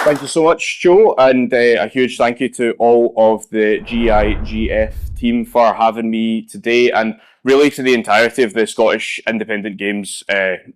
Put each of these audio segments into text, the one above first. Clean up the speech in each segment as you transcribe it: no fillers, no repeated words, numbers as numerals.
Thank you so much, Joe, and a huge thank you to all of the GIGF team for having me today, and really to the entirety of the Scottish independent games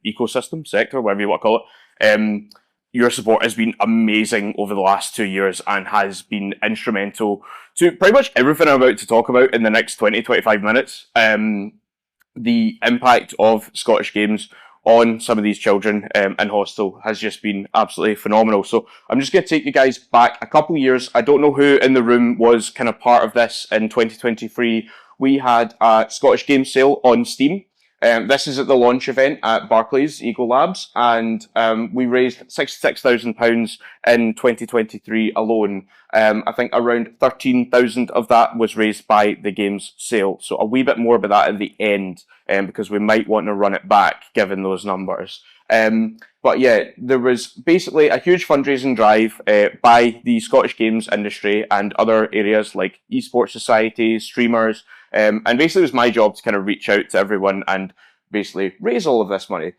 ecosystem, sector, whatever you want to call it. Your support has been amazing over the last 2 years and has been instrumental to pretty much everything I'm about to talk about in the next 20, 25 minutes. The impact of Scottish Games on some of these children in hostel has just been absolutely phenomenal. So I'm just going to take you guys back a couple of years. I don't know who in the room was kind of part of this in 2023. We had a Scottish Games sale on Steam. This is at the launch event at Barclays Eagle Labs, and we raised £66,000 in 2023 alone. I think around 13,000 of that was raised by the games sale. So a wee bit more about that at the end, because we might want to run it back given those numbers. But yeah, there was basically a huge fundraising drive by the Scottish Games industry and other areas like esports societies, streamers, and basically it was my job to kind of reach out to everyone and basically raise all of this money.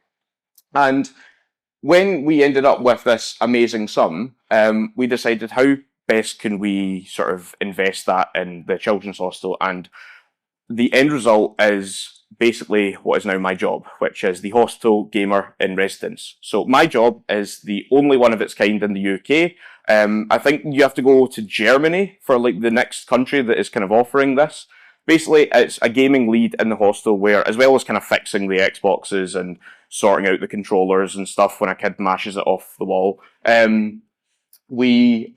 And when we ended up with this amazing sum, we decided how best can we sort of invest that in the children's hostel, and the end result is basically what is now my job, which is the hostel gamer in residence. So my job is the only one of its kind in the UK. I think you have to go to Germany for like the next country that is kind of offering this. Basically, it's a gaming lead in the hostel where, as well as kind of fixing the Xboxes and sorting out the controllers and stuff when a kid mashes it off the wall, we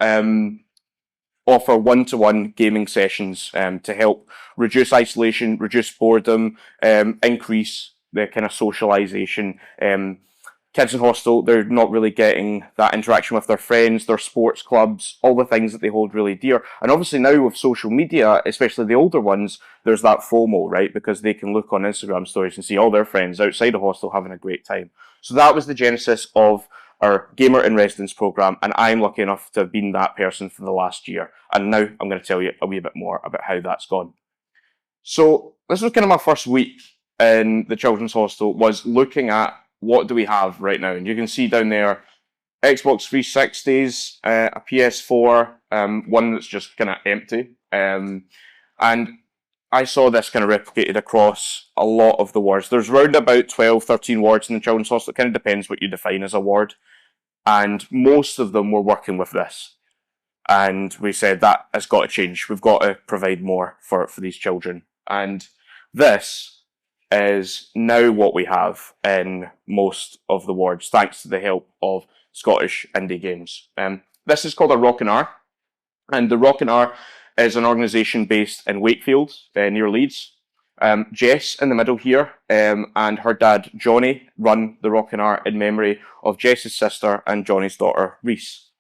offer one-to-one gaming sessions to help reduce isolation, reduce boredom, increase the kind of socialization. Kids in hostel, they're not really getting that interaction with their friends, their sports clubs, all the things that they hold really dear. And obviously now with social media, especially the older ones, there's that FOMO, right? Because they can look on Instagram stories and see all their friends outside of hostel having a great time. So that was the genesis of our Gamer in Residence program, and I'm lucky enough to have been that person for the last year. And now I'm going to tell you a wee bit more about how that's gone. So this was kind of my first week in the children's hostel, was looking at what do we have right now. And you can see down there Xbox 360s, a PS4, one that's just kind of empty. And I saw this kind of replicated across a lot of the wards. There's around about 12, 13 wards in the children's hostel. It kind of depends what you define as a ward. And most of them were working with this. And we said that has got to change. We've got to provide more for these children. And this is now what we have in most of the wards, thanks to the help of Scottish Indie Games. This is called a Rock and R, and the Rock and R is an organisation based in Wakefield, near Leeds. Jess in the middle here, and her dad Johnny run the Rock and R in memory of Jess's sister and Johnny's daughter Reese.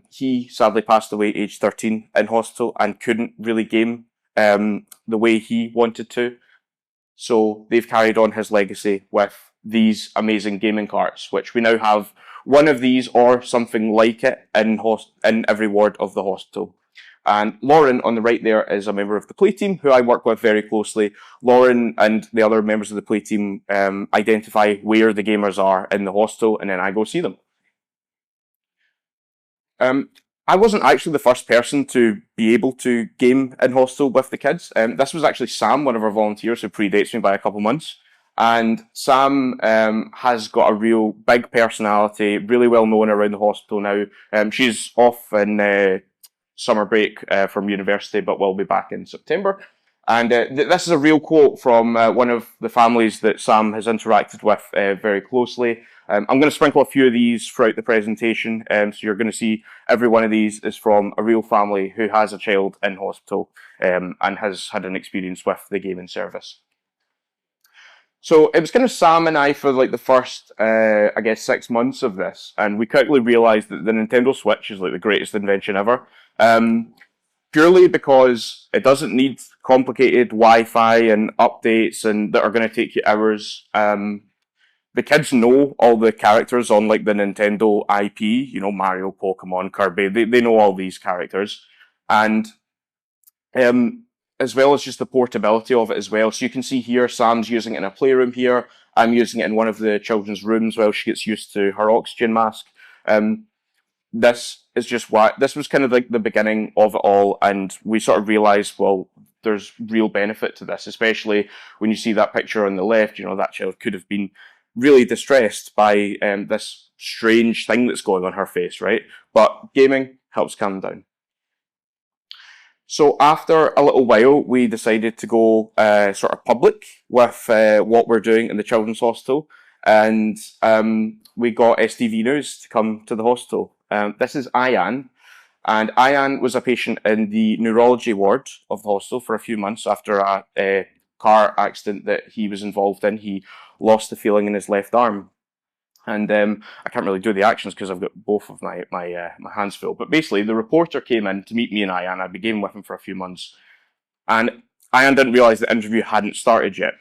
He sadly passed away aged 13 in hospital and couldn't really game the way he wanted to. So they've carried on his legacy with these amazing gaming carts, which we now have one of these or something like it in every ward of the hospital. And Lauren on the right there is a member of the play team who I work with very closely. Lauren and the other members of the play team identify where the gamers are in the hostel, and then I go see them. I wasn't actually the first person to be able to game in hostel with the kids. This was actually Sam, one of our volunteers, who predates me by a couple months. And Sam has got a real big personality, really well known around the hospital now. She's off in summer break from university, but will be back in September. And this is a real quote from one of the families that Sam has interacted with very closely. I'm going to sprinkle a few of these throughout the presentation, so you're going to see every one of these is from a real family who has a child in hospital and has had an experience with the gaming service. So it was kind of Sam and I for like the first, I guess, 6 months of this, and we quickly realised that the Nintendo Switch is like the greatest invention ever. Purely because it doesn't need complicated Wi-Fi and updates and that are going to take you hours. The kids know all the characters on like the Nintendo IP, you know, Mario, Pokemon, Kirby. They know all these characters, and as well as just the portability of it as well. So you can see here, Sam's using it in a playroom here. I'm using it in one of the children's rooms while she gets used to her oxygen mask. this is just why this was kind of like the beginning of it all, and we sort of realised, well, there's real benefit to this, especially when you see that picture on the left. You know, that child could have been really distressed by this strange thing that's going on her face, right? But gaming helps calm down. So after a little while, we decided to go sort of public with what we're doing in the children's hospital, and we got STV News to come to the hospital. This is Ayan, and Ayan was a patient in the neurology ward of the hospital for a few months after a car accident that he was involved in. He lost the feeling in his left arm. And I can't really do the actions because I've got both of my hands full. But basically, the reporter came in to meet me and Ayan. I'd been gaming with him for a few months. And Ayan didn't realise the interview hadn't started yet.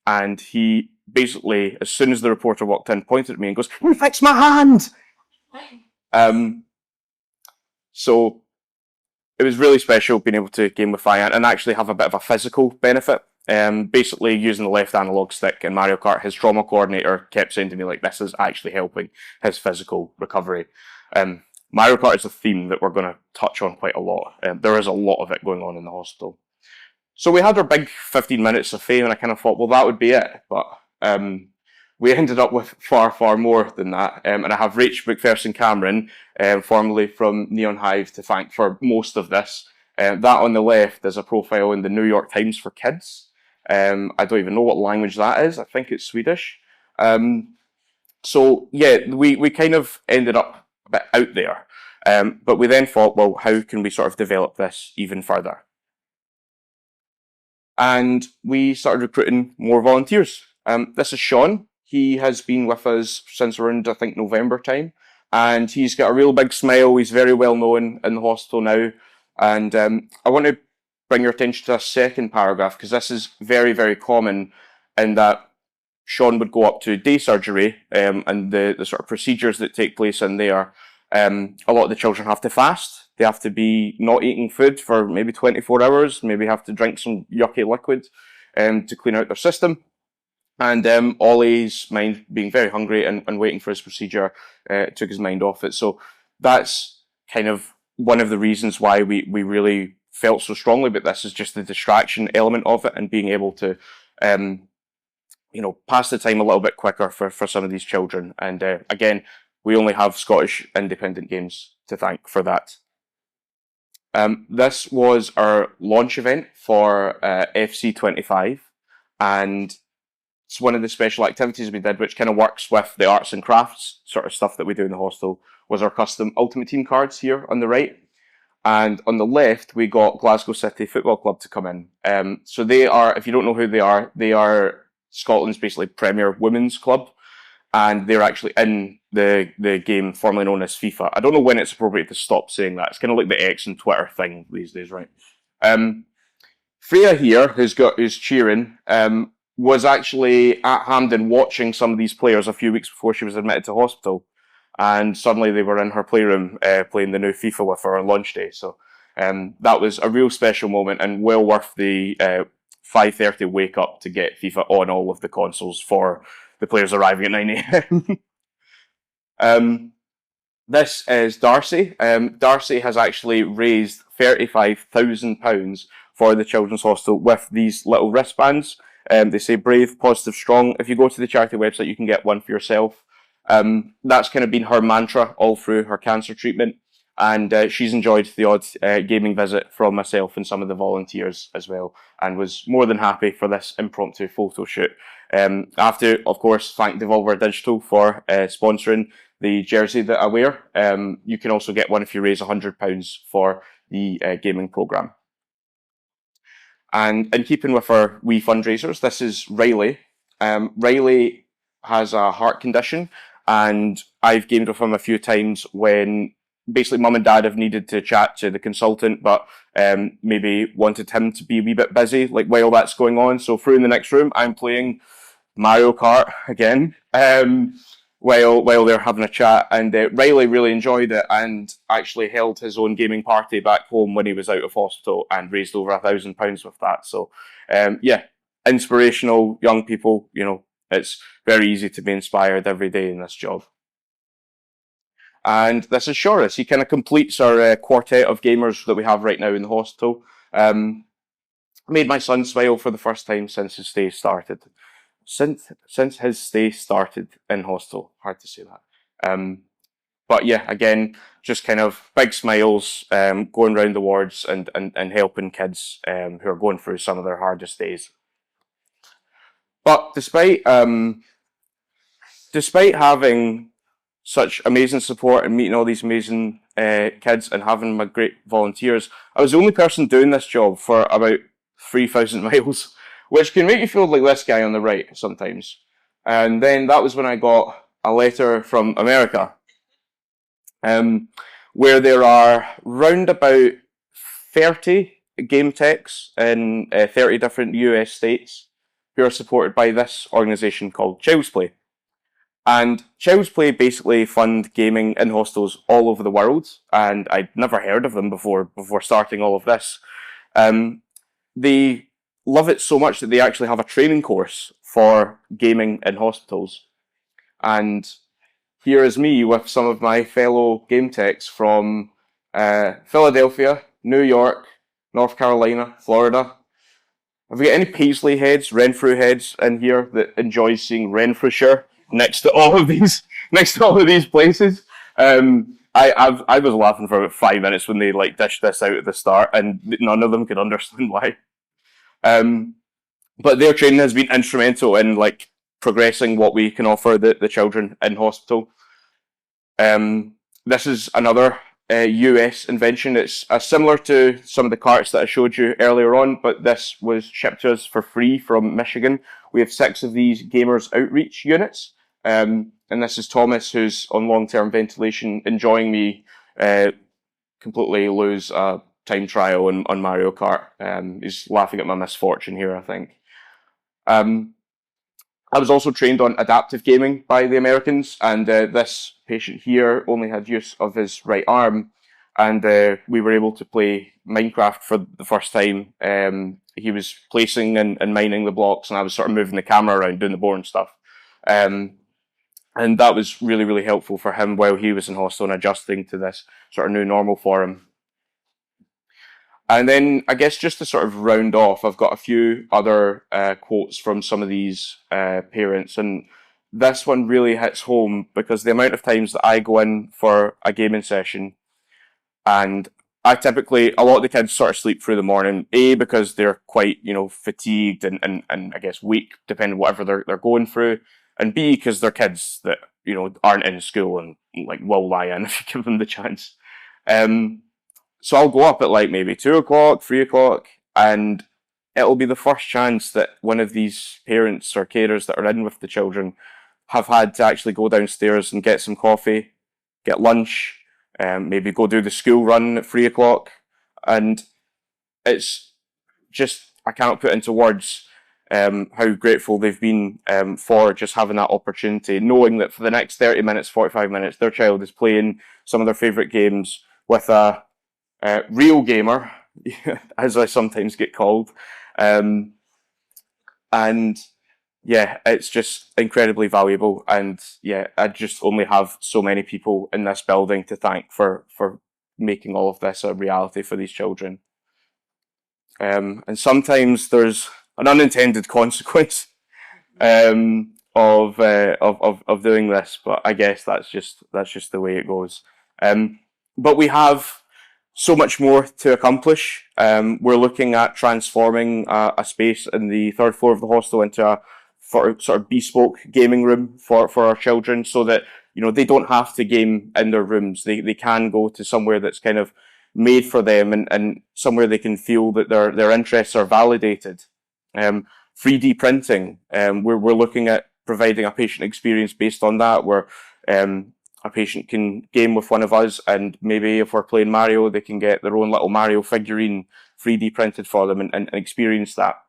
And he basically, as soon as the reporter walked in, pointed at me and goes, "You fixed my hand!" So it was really special being able to game with Ayan and actually have a bit of a physical benefit. Basically, using the left analog stick in Mario Kart, his trauma coordinator kept saying to me, like, this is actually helping his physical recovery. Mario Kart is a theme that we're going to touch on quite a lot. There is a lot of it going on in the hospital. So we had our big 15 minutes of fame, and I kind of thought, well, that would be it. But we ended up with far, far more than that. And I have Rach McPherson Cameron, formerly from Neon Hive, to thank for most of this. That on the left is a profile in the New York Times for kids. I don't even know what language that is. I think it's Swedish. So yeah, we kind of ended up a bit out there. But we then thought, well, how can we sort of develop this even further? And we started recruiting more volunteers. This is Sean. He has been with us since around, I think, November time. And he's got a real big smile. He's very well known in the hospital now. And I want to bring your attention to a second paragraph, because this is very, very common in that Sean would go up to day surgery and the sort of procedures that take place in there. A lot of the children have to fast. They have to be not eating food for maybe 24 hours, maybe have to drink some yucky liquid to clean out their system. And Ollie's mind being very hungry and waiting for his procedure took his mind off it. So that's kind of one of the reasons why we really felt so strongly about this, is just the distraction element of it and being able to, pass the time a little bit quicker for some of these children. And again, we only have Scottish Independent Games to thank for that. This was our launch event for FC25, and it's one of the special activities we did, which kind of works with the arts and crafts sort of stuff that we do in the hostel, was our custom Ultimate Team cards here on the right. And on the left, we got Glasgow City Football Club to come in. So they are, if you don't know who they are Scotland's basically premier women's club. And they're actually in the game formerly known as FIFA. I don't know when it's appropriate to stop saying that. It's kind of like the X and Twitter thing these days, right? Freya here, who's cheering, was actually at Hampden watching some of these players a few weeks before she was admitted to hospital. And suddenly they were in her playroom playing the new FIFA with her on lunch day. So that was a real special moment and well worth the 5:30 wake up to get FIFA on all of the consoles for the players arriving at 9 a.m. This is Darcy. Darcy has actually raised £35,000 for the Children's Hospital with these little wristbands. They say brave, positive, strong. If you go to the charity website, you can get one for yourself. That's kind of been her mantra all through her cancer treatment. And she's enjoyed the odd gaming visit from myself and some of the volunteers as well, and was more than happy for this impromptu photo shoot. I have to, of course, thank Devolver Digital for sponsoring the jersey that I wear. You can also get one if you raise £100 for the gaming programme. And in keeping with our wee fundraisers, this is Riley. Riley has a heart condition, and I've gamed with him a few times when basically mum and dad have needed to chat to the consultant, but maybe wanted him to be a wee bit busy, like while that's going on. So through in the next room, I'm playing Mario Kart again, while they're having a chat. And Riley really enjoyed it and actually held his own gaming party back home when he was out of hospital and raised over £1,000 with that. So yeah, inspirational young people. You know, it's very easy to be inspired every day in this job. And this is Shoris. He kind of completes our quartet of gamers that we have right now in the hospital. Made my son smile for the first time since his stay started. Since his stay started in hospital. Hard to say that. But yeah, again, just kind of big smiles, going around the wards and helping kids who are going through some of their hardest days. But despite having such amazing support and meeting all these amazing kids and having my great volunteers, I was the only person doing this job for about 3,000 miles, which can make you feel like this guy on the right sometimes. And then that was when I got a letter from America, where there are round about 30 game techs in 30 different US states who are supported by this organisation called Child's Play. And Child's Play basically fund gaming in hostels all over the world, and I'd never heard of them before starting all of this. They love it so much that they actually have a training course for gaming in hospitals. And here is me with some of my fellow game techs from Philadelphia, New York, North Carolina, Florida. Have we got any Paisley heads, Renfrew heads in here that enjoys seeing Renfrewshire next to all of these places? I was laughing for about 5 minutes when they like dished this out at the start, and none of them could understand why. But their training has been instrumental in like progressing what we can offer the children in hospital. This is another US invention. It's similar to some of the carts that I showed you earlier on, but this was shipped to us for free from Michigan. We have 6 of these gamers outreach units, and this is Thomas, who's on long-term ventilation, enjoying me completely lose a time trial on Mario Kart. He's laughing at my misfortune here, I think. I was also trained on adaptive gaming by the Americans, and this patient here only had use of his right arm, and we were able to play Minecraft for the first time. He was placing and mining the blocks, and I was sort of moving the camera around, doing the boring stuff. And that was really, really helpful for him while he was in hospital and adjusting to this sort of new normal for him. And then I guess just to sort of round off, I've got a few other quotes from some of these parents, and this one really hits home because the amount of times that I go in for a gaming session, and a lot of the kids sort of sleep through the morning, A, because they're quite, fatigued and I guess weak, depending on whatever they're going through, and B, because they're kids that, aren't in school and like will lie in if you give them the chance. So I'll go up at like maybe 2 o'clock, 3 o'clock, and it'll be the first chance that one of these parents or carers that are in with the children have had to actually go downstairs and get some coffee, get lunch, maybe go do the school run at 3 o'clock. And it's just, I cannot put into words how grateful they've been for just having that opportunity, knowing that for the next 30 minutes, 45 minutes, their child is playing some of their favourite games with a real gamer, as I sometimes get called. And yeah, it's just incredibly valuable. And yeah, I just only have so many people in this building to thank for making all of this a reality for these children. And sometimes there's an unintended consequence of doing this, but I guess that's just the way it goes. But we have so much more to accomplish. We're looking at transforming a space in the 3rd floor of the hostel into a sort of bespoke gaming room for our children, so that they don't have to game in their rooms. They can go to somewhere that's kind of made for them and somewhere they can feel that their interests are validated. 3D printing. We're looking at providing a patient experience based on that, where a patient can game with one of us, and maybe if we're playing Mario, they can get their own little Mario figurine 3D printed for them and experience that.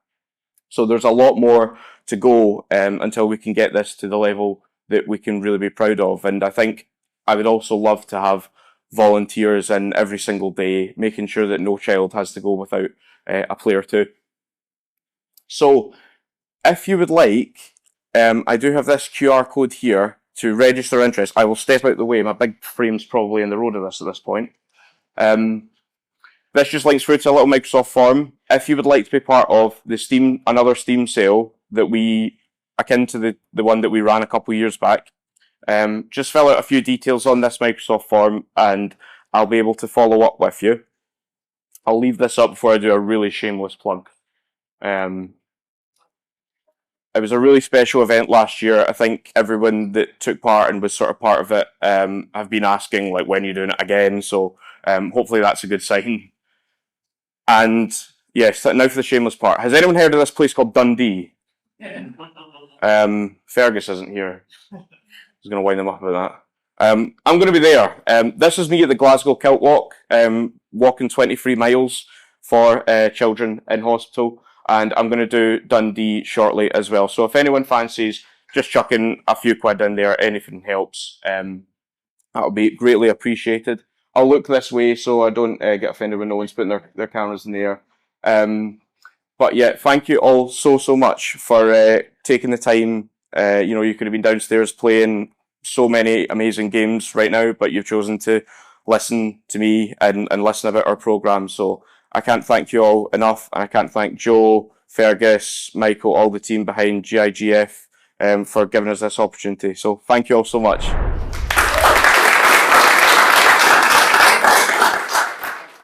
So there's a lot more to go until we can get this to the level that we can really be proud of. And I think I would also love to have volunteers in every single day, making sure that no child has to go without a play or two. So if you would like, I do have this QR code here to register interest. I will step out the way. My big frame's probably in the road of this at this point. This just links through to a little Microsoft form. If you would like to be part of the another Steam sale that akin to the one that we ran a couple of years back, just fill out a few details on this Microsoft form and I'll be able to follow up with you. I'll leave this up before I do a really shameless plug. It was a really special event last year. I think everyone that took part and was sort of part of it have been asking, like, when you're doing it again. So hopefully that's a good sign. And yes, now for the shameless part. Has anyone heard of this place called Dundee? Fergus isn't here. I was going to wind them up about that. I'm going to be there. This is me at the Glasgow Kilt Walk, walking 23 miles for children in hospital. And I'm going to do Dundee shortly as well. So if anyone fancies just chucking a few quid in there, anything helps. That'll be greatly appreciated. I'll look this way so I don't get offended when no one's putting their cameras in the air. But yeah, thank you all so much for taking the time. You could have been downstairs playing so many amazing games right now, but you've chosen to listen to me and listen about our programme. So I can't thank you all enough, and I can't thank Joe, Fergus, Michael, all the team behind GIGF for giving us this opportunity. So thank you all so much.